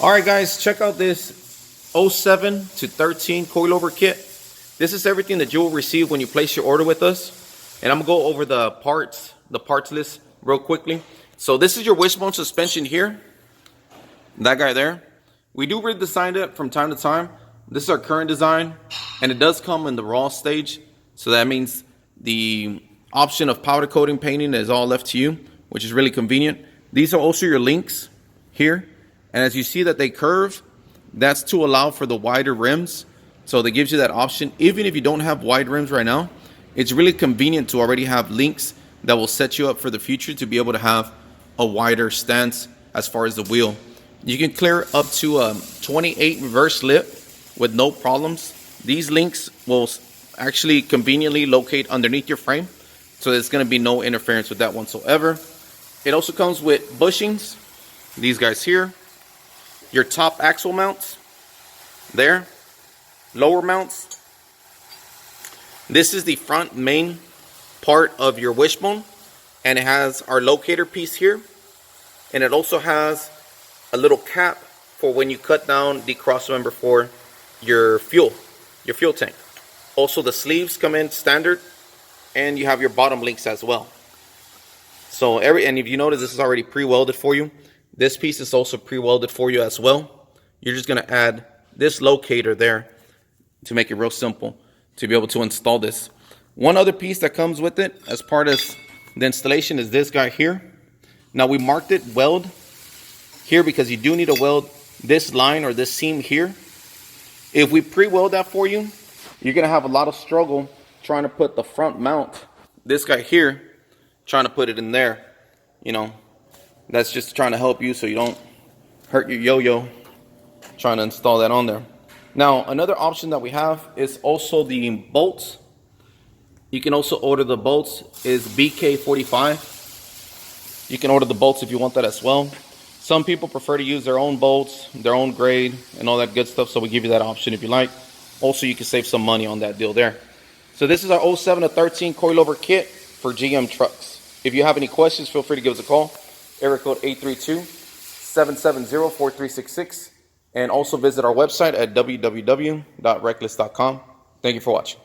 Alright guys, check out this 07 to 13 coilover kit. This is everything that you will receive when you place your order with us. And I'm going to go over the parts list real quickly. So this is your wishbone suspension here. That guy there. We do redesign it from time to time. This is our current design. And it does come in the raw stage. So that means the option of powder coating painting is all left to you, which is really convenient. These are also your links here. And as you see that they curve, that's to allow for the wider rims. So that gives you that option. Even if you don't have wide rims right now, it's really convenient to already have links that will set you up for the future to be able to have a wider stance as far as the wheel. You can clear up to a 28 reverse lip with no problems. These links will actually conveniently locate underneath your frame. So there's going to be no interference with that whatsoever. It also comes with bushings. These guys here. Your top axle mounts, there, lower mounts. This is the front main part of your wishbone, and it has our locator piece here, and it also has a little cap for when you cut down the cross member for your fuel tank. Also the sleeves come in standard, and you have your bottom links as well. So and if you notice, this is already pre-welded for you. This piece is also pre-welded for you as well. You're just going to add this locator there to make it real simple to be able to install this. One other piece that comes with it as part of the installation is this guy here. Now we marked it weld here because you do need to weld this line or this seam here. If we pre-weld that for you, you're going to have a lot of struggle trying to put the front mount, this guy here, trying to put it in there, you know. That's just trying to help you so you don't hurt your yo-yo trying to install that on there. Now, another option that we have is also the bolts. You can also order the bolts is BK45. You can order the bolts if you want that as well. Some people prefer to use their own bolts, their own grade, and all that good stuff, so we give you that option if you like. Also, you can save some money on that deal there. So this is our 07 to 13 coilover kit for GM trucks. If you have any questions, feel free to give us a call. Area code 832-770-4366, and also visit our website at www.reklez.com. Thank you for watching.